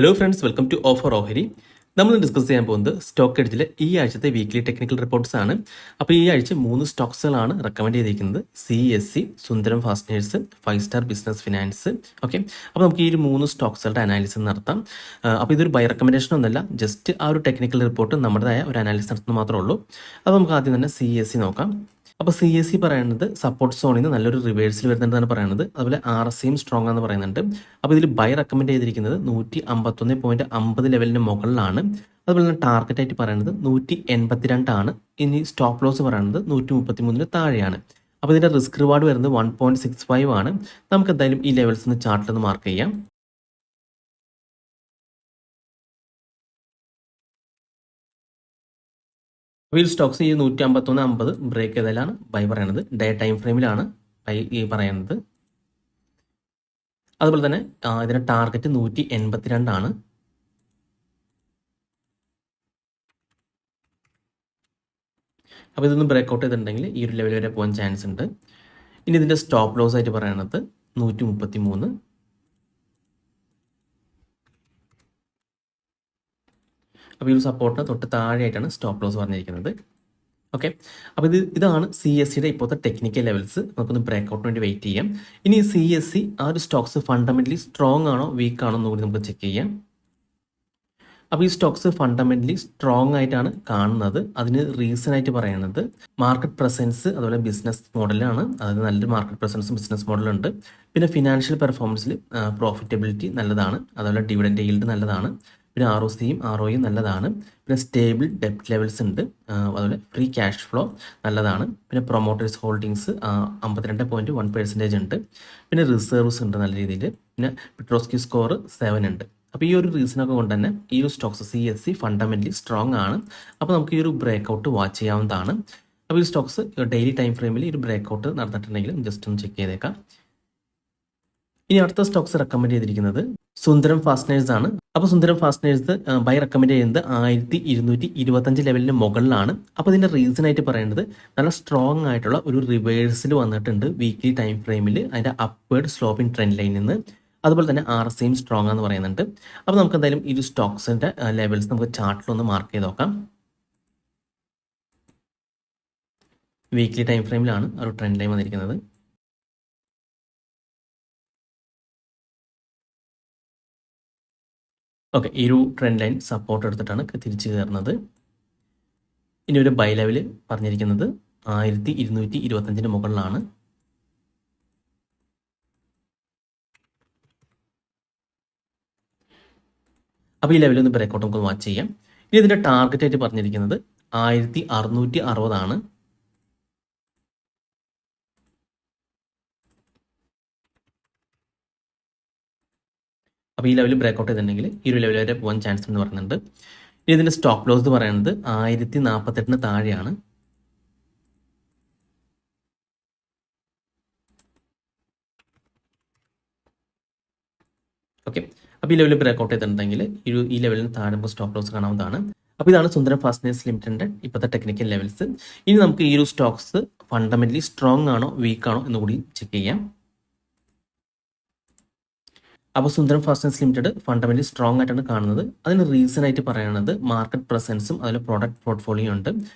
Hello friends, welcome to offer ഓഹരി. നമ്മൾ discuss ചെയ്യാൻ പോകുന്നത് സ്റ്റോക്ക് എഡ്ജിലെ ഈ ആഴ്ചത്തെ വീക്ക്ലി ടെക്നിക്കൽ റിപ്പോർട്ട്സ് ആണ്. അപ്പോൾ ഈ ആഴ്ച 3 സ്റ്റോക്സുകളാണ് റെക്കമെൻഡ് ചെയ്തിരിക്കുന്നത്: CSE, Sundaram fasteners, 5 star business finance. Okay, അപ്പോൾ നമുക്ക് ഈ 3 സ്റ്റോക്സുകളുടെ അനാലിസിസ് നടത്താം. അപ്പോൾ ഇതൊരു ബൈ റെക്കമെൻഡേഷൻ ഒന്നുമല്ല, ജസ്റ്റ് ആ ഒരു ടെക്നിക്കൽ റിപ്പോർട്ട് നമ്മുടേതായ ഒരു അനാലിസിസ് നടത്തുന്നത് മാത്രമേ ഉള്ളൂ. അപ്പോൾ നമുക്ക് ആദ്യം തന്നെ CSE നോക്കാം. അപ്പോൾ CSE പറയുന്നത് സപ്പോർട്ട് സോണിൽ നിന്ന് നല്ലൊരു റിവേഴ്സിൽ വരുന്നുണ്ടെന്നാണ് പറയുന്നത്. അതുപോലെ RSIയും സ്ട്രോങ് ആണെന്ന് പറയുന്നുണ്ട്. അപ്പോൾ ഇതിൽ ബൈ റെക്കമെൻഡ് ചെയ്തിരിക്കുന്നത് 151.50 ലെവലിന് മുകളിലാണ്. അതുപോലെ തന്നെ ടാർഗറ്റ് ആയിട്ട് പറയുന്നത് 182 ആണ്. ഇനി സ്റ്റോപ്പ് ലോസ് പറയുന്നത് 133 താഴെയാണ്. അപ്പോൾ ഇതിൻ്റെ റിസ്ക് റിവാർഡ് വരുന്നത് 1.65 ആണ്. നമുക്ക് എന്തായാലും ഈ ലെവൽസ് ഒന്ന് ചാർട്ടിൽ ഒന്ന് മാർക്ക് ചെയ്യാം. അപ്പോൾ ഈ സ്റ്റോക്സ് ഈ 151.50 ബ്രേക്ക് ചെയ്താലാണ് ബൈ പറയുന്നത്. ഡേ ടൈം ഫ്രെയിമിലാണ് ബൈ പറയുന്നത്. അതുപോലെ തന്നെ ഇതിൻ്റെ ടാർഗറ്റ് 182 ആണ്. അപ്പോൾ ഇതൊന്ന് ബ്രേക്ക് ഔട്ട് ചെയ്തിട്ടുണ്ടെങ്കിൽ ഈ ഒരു ലെവൽ വരെ പോകാൻ ചാൻസ് ഉണ്ട്. ഇനി ഇതിൻ്റെ സ്റ്റോപ്പ് ലോസ് ആയിട്ട് പറയുന്നത് 133. അപ്പോൾ ഈ ഒരു സപ്പോർട്ടിന് തൊട്ട് താഴെയായിട്ടാണ് സ്റ്റോപ്പ് ലോസ് പറഞ്ഞിരിക്കുന്നത്. ഓക്കെ, അപ്പോൾ ഇതാണ് CSEയുടെ ഇപ്പോഴത്തെ ടെക്നിക്കൽ ലെവൽസ്. നമുക്കൊന്ന് ബ്രേക്ക് ഔട്ടിന് വേണ്ടി വെയിറ്റ് ചെയ്യാം. ഇനി CSE ആ ഒരു സ്റ്റോക്സ് ഫണ്ടമെൻ്റലി സ്ട്രോങ് ആണോ വീക്ക് ആണോ എന്ന് കൂടി നമുക്ക് ചെക്ക് ചെയ്യാം. അപ്പോൾ ഈ സ്റ്റോക്സ് ഫണ്ടമെൻ്റലി സ്ട്രോങ് ആയിട്ടാണ് കാണുന്നത്. അതിന് റീസൺ ആയിട്ട് പറയുന്നത് മാർക്കറ്റ് പ്രസൻസ്, അതുപോലെ ബിസിനസ് മോഡലാണ്. അതായത് നല്ലൊരു മാർക്കറ്റ് പ്രസൻസും ബിസിനസ് മോഡലുണ്ട്. പിന്നെ ഫിനാൻഷ്യൽ പെർഫോമൻസിൽ പ്രോഫിറ്റബിലിറ്റി നല്ലതാണ്. അതുപോലെ ഡിവിഡൻഡ് ഈൽഡ് നല്ലതാണ്. പിന്നെ ROCയും ROEയും നല്ലതാണ്. പിന്നെ സ്റ്റേബിൾ ഡെപ്റ്റ് ലെവൽസ് ഉണ്ട്. അതുപോലെ ഫ്രീ ക്യാഷ് ഫ്ലോ നല്ലതാണ്. പിന്നെ പ്രൊമോട്ടേഴ്സ് ഹോൾഡിങ്സ് 52.1% ഉണ്ട്. പിന്നെ റിസർവ്സ് ഉണ്ട് നല്ല രീതിയിൽ. പിന്നെ പെട്രോസ്കി സ്കോർ 7 ഉണ്ട്. അപ്പോൾ ഈ ഒരു റീസണൊക്കെ കൊണ്ട് തന്നെ ഈ ഒരു സ്റ്റോക്സ് CSE ഫണ്ടമെൻ്റലി സ്ട്രോങ് ആണ്. അപ്പോൾ നമുക്ക് ഈ ഒരു ബ്രേക്ക് ഔട്ട് വാച്ച് ചെയ്യാവുന്നതാണ്. അപ്പോൾ ഈ സ്റ്റോക്സ് ഡെയിലി ടൈം ഫ്രെയിമിൽ ഈ ഒരു ബ്രേക്ക് ഔട്ട് നടന്നിട്ടുണ്ടെങ്കിൽ ജസ്റ്റ് ഒന്ന് ചെക്ക് ചെയ്തേക്കാം. ഇനി അടുത്ത സ്റ്റോക്സ് റെക്കമെൻഡ് ചെയ്തിരിക്കുന്നത് സുന്ദരം ഫാസ്റ്റനേഴ്സ് ആണ്. അപ്പോൾ സുന്ദരം ഫാസ്റ്റനേഴ്സ് ബൈ റെക്കമെൻഡ് ചെയ്യുന്നത് 1225 ലെവലിന് മുകളിലാണ്. അപ്പോൾ ഇതിൻ്റെ റീസൺ ആയിട്ട് പറയുന്നത് നല്ല സ്ട്രോങ് ആയിട്ടുള്ള ഒരു റിവേഴ്സിൽ വന്നിട്ടുണ്ട് വീക്ക്ലി ടൈം ഫ്രെയിമിൽ, അതിൻ്റെ അപ്വേർഡ് സ്ലോപ്പിംഗ് ട്രെൻഡ് ലൈനിൽ നിന്ന്. അതുപോലെ തന്നെ RSIയും സ്ട്രോങ് ആണെന്ന് പറയുന്നുണ്ട്. അപ്പോൾ നമുക്ക് എന്തായാലും ഈ ഒരു സ്റ്റോക്സിൻ്റെ ലെവൽസ് നമുക്ക് ചാർട്ടിലൊന്ന് മാർക്ക് ചെയ്ത് നോക്കാം. വീക്ക്ലി ടൈം ഫ്രെയിമിലാണ് ഒരു ട്രെൻഡ് ലൈൻ വന്നിരിക്കുന്നത്. ഓക്കെ, ഈ ഒരു ട്രെൻഡ് ലൈൻ സപ്പോർട്ട് എടുത്തിട്ടാണ് തിരിച്ചു കയറുന്നത്. ഇനി ഒരു ബൈ ലെവൽ പറഞ്ഞിരിക്കുന്നത് 1225 മുകളിലാണ്. അപ്പോൾ ഈ ലെവലിൽ ഒന്ന് ബ്രേക്ക് ഔട്ട് നമുക്ക് വാച്ച് ചെയ്യാം. ഇനി ഇതിൻ്റെ ടാർഗറ്റ് ആയിട്ട് പറഞ്ഞിരിക്കുന്നത് 1660 ആണ്. അപ്പോൾ ഈ ലെവൽ ബ്രേക്ക് ഔട്ട് ചെയ്തിട്ടുണ്ടെങ്കിൽ ഈ ഒരു ലെവൽ വരെ പോകാൻ ചാൻസ് എന്ന് പറയുന്നുണ്ട്. ഇനി ഇതിൻ്റെ സ്റ്റോപ്പ് ലോസ് എന്ന് പറയുന്നത് 1048 താഴെയാണ്. ഓക്കെ, അപ്പോൾ ഈ ലെവൽ ബ്രേക്ക് ഔട്ട് ചെയ്തിട്ടുണ്ടെങ്കിൽ ഈ ലെവലിന് താഴെ നമുക്ക് സ്റ്റോപ്പ് ലോസ് കാണാവുന്നതാണ്. അപ്പോൾ ഇതാണ് സുന്ദരം ഫാസ്റ്റനേഴ്സ് ലിമിറ്റഡിൻ്റെ ഇപ്പോഴത്തെ ടെക്നിക്കൽ ലെവൽസ്. ഇനി നമുക്ക് ഈ ഒരു സ്റ്റോക്സ് ഫണ്ടമെൻ്റലി സ്ട്രോങ് ആണോ വീക്ക് ആണോ എന്ന് കൂടി ചെക്ക് ചെയ്യാം. അപ്പോൾ സുന്ദരം ഫാസ്റ്റനേഴ്സ് ലിമിറ്റഡ് ഫണ്ടമെൻ്റലി സ്ട്രോങ് ആയിട്ടാണ് കാണുന്നത്. അതിന് റീസൺ ആയിട്ട് പറയുന്നത് മാർക്കറ്റ് പ്രസൻസും അതുപോലെ പ്രോഡക്റ്റ് പോർട്ട്ഫോളിയോ ഉണ്ട്.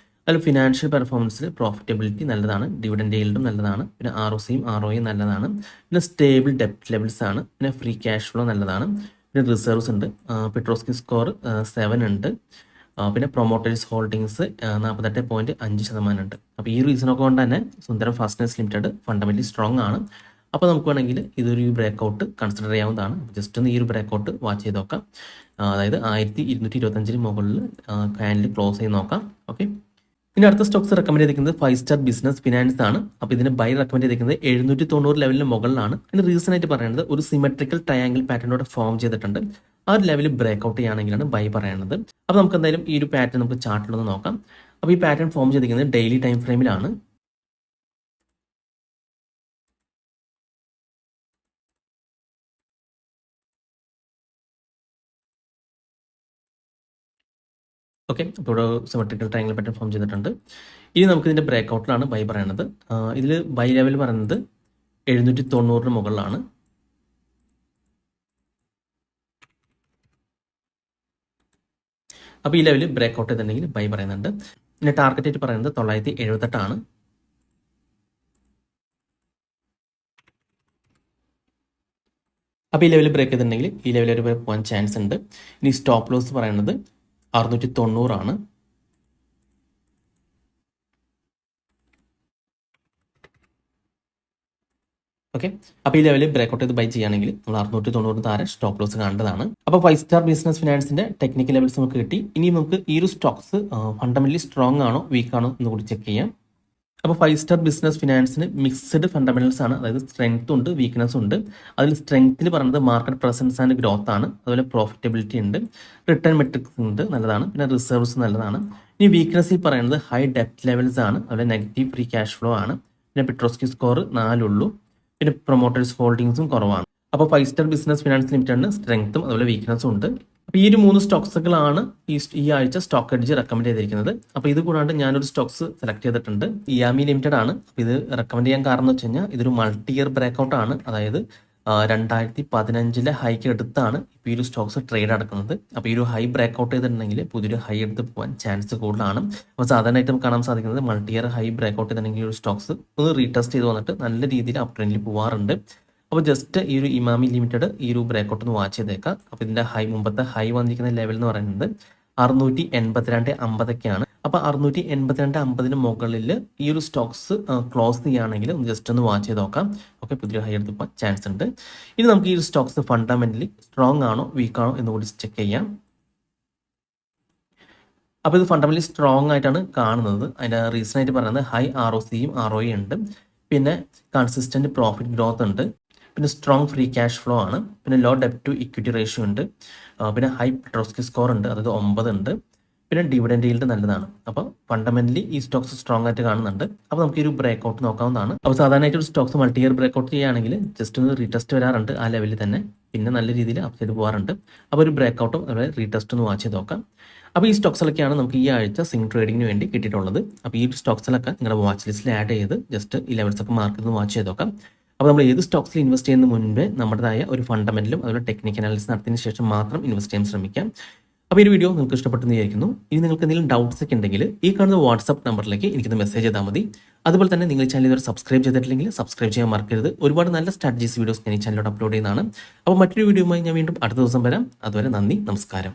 അതിൽ ഫിനാൻഷ്യൽ പെർഫോമൻസിൽ പ്രോഫിറ്റബിലിറ്റി നല്ലതാണ്. ഡിവിഡൻഡ് ഈൽഡും നല്ലതാണ്. പിന്നെ ROCയും ROEയും നല്ലതാണ്. പിന്നെ സ്റ്റേബിൾ ഡെപ്റ്റ് ലെവൽസ് ആണ്. പിന്നെ ഫ്രീ ക്യാഷ് ഫ്ലോ നല്ലതാണ്. പിന്നെ റിസർവ്സ് ഉണ്ട്. പെട്രോസ്കി സ്കോർ 7 ഉണ്ട്. പിന്നെ പ്രൊമോട്ടേഴ്സ് ഹോൾഡിങ്സ് 48.5% ഉണ്ട്. അപ്പോൾ ഈ റീസണൊക്കെ കൊണ്ട് തന്നെ സുന്ദരം ഫാസ്റ്റനേഴ്സ് ലിമിറ്റഡ് ഫണ്ടമെൻ്റലി സ്ട്രോങ് ആണ്. അപ്പോൾ നമുക്ക് വേണമെങ്കിൽ ഇതൊരു ബ്രേക്ക് ഔട്ട് കൺസിഡർ ചെയ്യാവുന്നതാണ്. ജസ്റ്റ് ഒന്ന് ഈ ഒരു ബ്രേക്ക് ഔട്ട് വാച്ച് ചെയ്ത് നോക്കാം. അതായത് 1225 മുകളിൽ ക്യാൻഡിൽ ക്ലോസ് ചെയ്ത് നോക്കാം. ഓക്കെ, ഇനി അടുത്ത സ്റ്റോക്സ് റെക്കമെൻഡ് ചെയ്തിരിക്കുന്നത് 5 സ്റ്റാർ ബിസിനസ് ഫിനാൻസ് ആണ്. അപ്പോൾ ഇതിന് ബൈ റെക്കമെൻഡ് ചെയ്തിരിക്കുന്നത് 790 ലെവലിന് മുകളിലാണ്. അതിന് റീസൺ ആയിട്ട് പറയുന്നത് ഒരു സിമെട്രിക്കൽ ട്രയാങ്കിൾ പാറ്റേണോടെ ഫോം ചെയ്തിട്ടുണ്ട്. ആ ഒരു ലെവലിൽ ബ്രേക്ക് ഔട്ട് ചെയ്യുകയാണെങ്കിലാണ് ബൈ പറയുന്നത്. അപ്പോൾ നമുക്ക് എന്തായാലും ഈ ഒരു പാറ്റേൺ നമുക്ക് ചാർട്ടിലൊന്ന് നോക്കാം. അപ്പോൾ ഈ പാറ്റേൺ ഫോം ചെയ്തിരിക്കുന്നത് ഡെയിലി ടൈം ഫ്രെയിമിലാണ്. ഓക്കെ, അപ്പോൾ ഇവിടെ സിമെട്രിക്കൽ ട്രയാങ്കിൾ പാറ്റേൺ ഫോം ചെയ്തിട്ടുണ്ട്. ഇനി നമുക്ക് ഇതിൻ്റെ ബ്രേക്ക് ഔട്ടിലാണ് ബൈ പറയുന്നത്. ഇതിൽ ബൈ ലെവൽ പറയുന്നത് 790 മുകളിലാണ്. അപ്പോൾ ഈ ലെവൽ ബ്രേക്ക് ഔട്ട് ചെയ്തിട്ടുണ്ടെങ്കിൽ ബൈ പറയുന്നുണ്ട്. പിന്നെ ടാർഗറ്റ് ആയിട്ട് പറയുന്നത് 978 ആണ്. അപ്പോൾ ഈ ലെവൽ ബ്രേക്ക് ചെയ്തിട്ടുണ്ടെങ്കിൽ ഈ ലെവൽ വരെ പോകാൻ ചാൻസ് ഉണ്ട്. ഇനി സ്റ്റോപ്പ് ലോസ് പറയുന്നത് 690 ആണ്. ഓക്കെ, അപ്പോൾ ഈ ലെവലിൽ ബ്രേക്ക് ഔട്ട് ചെയ്ത് ബൈ ചെയ്യുകയാണെങ്കിൽ നമ്മൾ 690 താരെ സ്റ്റോപ്പ് ലോസ് കാണേണ്ടതാണ്. അപ്പോൾ 5 സ്റ്റാർ ബിസിനസ് ഫിനാൻസിന്റെ ടെക്നിക്കൽ ലെവൽസ് നമുക്ക് കിട്ടി. ഇനി നമുക്ക് ഈ ഒരു സ്റ്റോക്സ് ഫണ്ടമെന്റലി സ്ട്രോങ് ആണോ വീക്ക് ആണോ എന്ന് കൂടി ചെക്ക് ചെയ്യാം. അപ്പോൾ 5 സ്റ്റാർ ബിസിനസ് ഫിനാൻസിന് മിക്സ്ഡ് ഫണ്ടമെന്റൽസ് ആണ്, അതായത് സ്ട്രെങ്ത് ഉണ്ട് വീക്ക്നെസ് ഉണ്ട്. അതിൽ സ്ട്രെങ്ത്തിൽ പറയുന്നത് മാർക്കറ്റ് പ്രസൻസ് ആൻഡ് ഗ്രോത്ത് ആണ്, അതുപോലെ പ്രോഫിറ്റബിലിറ്റി ഉണ്ട്, റിട്ടേൺ മെട്രിക്സ് ഉണ്ട് നല്ലതാണ്, പിന്നെ റിസർവ്സ് നല്ലതാണ്. ഇനി വീക്ക്നെസ്സിൽ പറയുന്നത് ഹൈ ഡെപ്റ്റ് ലെവൽസ് ആണ്, അതുപോലെ നെഗറ്റീവ് ഫ്രീ ക്യാഷ് ഫ്ലോ ആണ്, പിന്നെ പെട്രോസ്കി സ്കോർ 4 ഉള്ളൂ, പിന്നെ പ്രൊമോട്ടേഴ്സ് ഹോൾഡിംഗ്സും കുറവാണ്. അപ്പോൾ 5 സ്റ്റാർ ബിസിനസ് ഫിനാൻസ് ലിമിറ്റഡിന് സ്ട്രെങ്ത്തും അതുപോലെ വീക്ക്നെസ്സും ഉണ്ട്. അപ്പോൾ ഈ ഒരു 3 സ്റ്റോക്സുകളാണ് ഈ ആഴ്ച സ്റ്റോക്ക് എഡ്ജ് റെക്കമെൻഡ് ചെയ്തിരിക്കുന്നത്. അപ്പോൾ ഇത് കൂടാണ്ട് ഞാനൊരു സ്റ്റോക്സ് സെലക്ട് ചെയ്തിട്ടുണ്ട്, ഇയാമി ലിമിറ്റഡ് ആണ്. അപ്പോൾ ഇത് റെക്കമെൻഡ് ചെയ്യാൻ കാരണം എന്ന് വെച്ച് കഴിഞ്ഞാൽ ഇതൊരു മൾട്ടി ഇയർ ബ്രേക്ക് ഔട്ട് ആണ്, അതായത് 2015 ഹൈക്ക് എടുത്താണ് ഇപ്പോൾ ഈ ഒരു സ്റ്റോക്സ് ട്രേഡ് നടക്കുന്നത്. അപ്പോൾ ഈ ഒരു ഹൈ ബ്രേക്ക് ഔട്ട് ചെയ്തിട്ടുണ്ടെങ്കിൽ പുതിയൊരു ഹൈ എടുത്ത് പോകാൻ ചാൻസ് കൂടുതലാണ്. അപ്പോൾ സാധാരണയായിട്ട് നമുക്ക് കാണാൻ സാധിക്കുന്നത് multi year high breakout ചെയ്തിട്ടുണ്ടെങ്കിൽ ഒരു സ്റ്റോക്സ് ഒന്ന് റീടെസ്റ്റ് ചെയ്ത് വന്നിട്ട് നല്ല രീതിയിൽ അപ് ട്രെൻഡിൽ പോകാറുണ്ട്. അപ്പോൾ ജസ്റ്റ് ഈ ഒരു ഇമാമി ലിമിറ്റഡ് ഈ ഒരു ബ്രേക്ക് ഔട്ട് ഒന്ന് വാച്ച് ചെയ്തേക്കാം. അപ്പോൾ ഇതിൻ്റെ മുമ്പത്തെ ഹൈ വന്നിരിക്കുന്ന ലെവൽ എന്ന് പറയുന്നത് 682.50 അപ്പോൾ 682.50 മുകളിൽ ഈ ഒരു സ്റ്റോക്സ് ക്ലോസ് ചെയ്യുകയാണെങ്കിൽ ഒന്ന് ജസ്റ്റ് ഒന്ന് വാച്ച് ചെയ്ത് നോക്കാം. ഓക്കെ, പുതിയൊരു ഹൈ എടുത്ത് പോകാൻ ചാൻസ് ഉണ്ട്. ഇനി നമുക്ക് ഈ ഒരു സ്റ്റോക്സ് ഫണ്ടമെന്റലി സ്ട്രോങ് ആണോ വീക്ക് ആണോ എന്ന് കൂടി ചെക്ക് ചെയ്യാം. അപ്പോൾ ഇത് ഫണ്ടമെന്റലി സ്ട്രോങ് ആയിട്ടാണ് കാണുന്നത്. അതിൻ്റെ റീസൺ ആയിട്ട് പറയുന്നത് ഹൈ ROCയും ROE ഉണ്ട്, പിന്നെ കൺസിസ്റ്റന്റ് പ്രോഫിറ്റ് ഗ്രോത്ത് ഉണ്ട്, പിന്നെ സ്ട്രോങ് ഫ്രീ ക്യാഷ് ഫ്ലോ ആണ്, പിന്നെ ലോ ഡെപ്റ്റ് ടു ഇക്വിറ്റി റേഷ്യോ ഉണ്ട്, പിന്നെ ഹൈ പെട്രോസ്കി സ്കോർ ഉണ്ട്, അതായത് 9 ഉണ്ട്, പിന്നെ ഡിവിഡൻഡ് ഈൽഡ് നല്ലതാണ്. അപ്പോൾ ഫണ്ടമെന്റലി ഈ സ്റ്റോക്സ് സ്ട്രോങ് ആയിട്ട് കാണുന്നുണ്ട്. അപ്പോൾ നമുക്ക് ഈ ഒരു ബ്രേക്ക് ഔട്ട് നോക്കാവുന്നതാണ്. അപ്പോൾ സാധാരണയായിട്ട് ഒരു stocks multi year breakout ചെയ്യുകയാണെങ്കിൽ ജസ്റ്റ് ഒന്ന് റീടെസ്റ്റ് വരാറുണ്ട് ആ ലെവലിൽ തന്നെ, പിന്നെ നല്ല രീതിയിൽ അപ്സൈഡ് പോകാറുണ്ട്. അപ്പോൾ ഒരു ബ്രേക്ക് ഔട്ടും അതുപോലെ റീടെസ്റ്റ് ഒന്ന് വാച്ച് ചെയ്ത് നോക്കാം. അപ്പോൾ ഈ സ്റ്റോക്സിലൊക്കെയാണ് നമുക്ക് ഈ ആഴ്ച സിംഗ് ട്രേഡിങ്ങിന് വേണ്ടി കിട്ടിയിട്ടുള്ളത്. അപ്പോൾ ഈ സ്റ്റോക്സിലൊക്കെ നിങ്ങളുടെ വാച്ച് ലിസ്റ്റിൽ ആഡ് ചെയ്ത് ജസ്റ്റ് ഈ ലെവൽസൊക്കെ മാർക്ക് ചെയ്ത് വാച്ച് ചെയ്ത് നോക്കാം. അപ്പോൾ നമ്മൾ ഏത് സ്റ്റോക്സിൽ ഇൻവെസ്റ്റ് ചെയ്യുന്ന മുൻപേ നമ്മുടേതായ ഒരു ഫണ്ടമെന്റലും അതുപോലെ ടെക്നിക്കൽ അനാലിസിസ് നടത്തിയതിന് ശേഷം മാത്രം ഇൻവെസ്റ്റ് ചെയ്യാൻ ശ്രമിക്കാം. അപ്പോൾ ഈ വീഡിയോ നിങ്ങൾക്ക് ഇഷ്ടപ്പെട്ടെന്ന് വിചാരിക്കുന്നു. ഇനി നിങ്ങൾക്ക് എന്തെങ്കിലും ഡൗട്ട്സ് ഒക്കെ ഉണ്ടെങ്കിൽ ഈ കാണുന്ന വാട്സ്ആപ്പ് നമ്പറിലേക്ക് എനിക്കൊന്ന് മെസ്സേജ് ചെയ്താൽ മതി. അതുപോലെ തന്നെ നിങ്ങൾ ചാനൽ ഇതുവരെ സബ്സ്ക്രൈബ് ചെയ്തിട്ടില്ലെങ്കിൽ സബ്സ്ക്രൈബ് ചെയ്യാൻ മറക്കരുത്. ഒരുപാട് നല്ല സ്ട്രാറ്റജീസ് വീഡിയോസ് ഞാൻ ഈ ചാനലിലോട്ട് അപ്ലോഡ് ചെയ്യുന്നതാണ്. അപ്പോൾ മറ്റൊരു വീഡിയോയുമായി ഞാൻ വീണ്ടും അടുത്ത ദിവസം വരാം. അതുവരെ നന്ദി, നമസ്കാരം.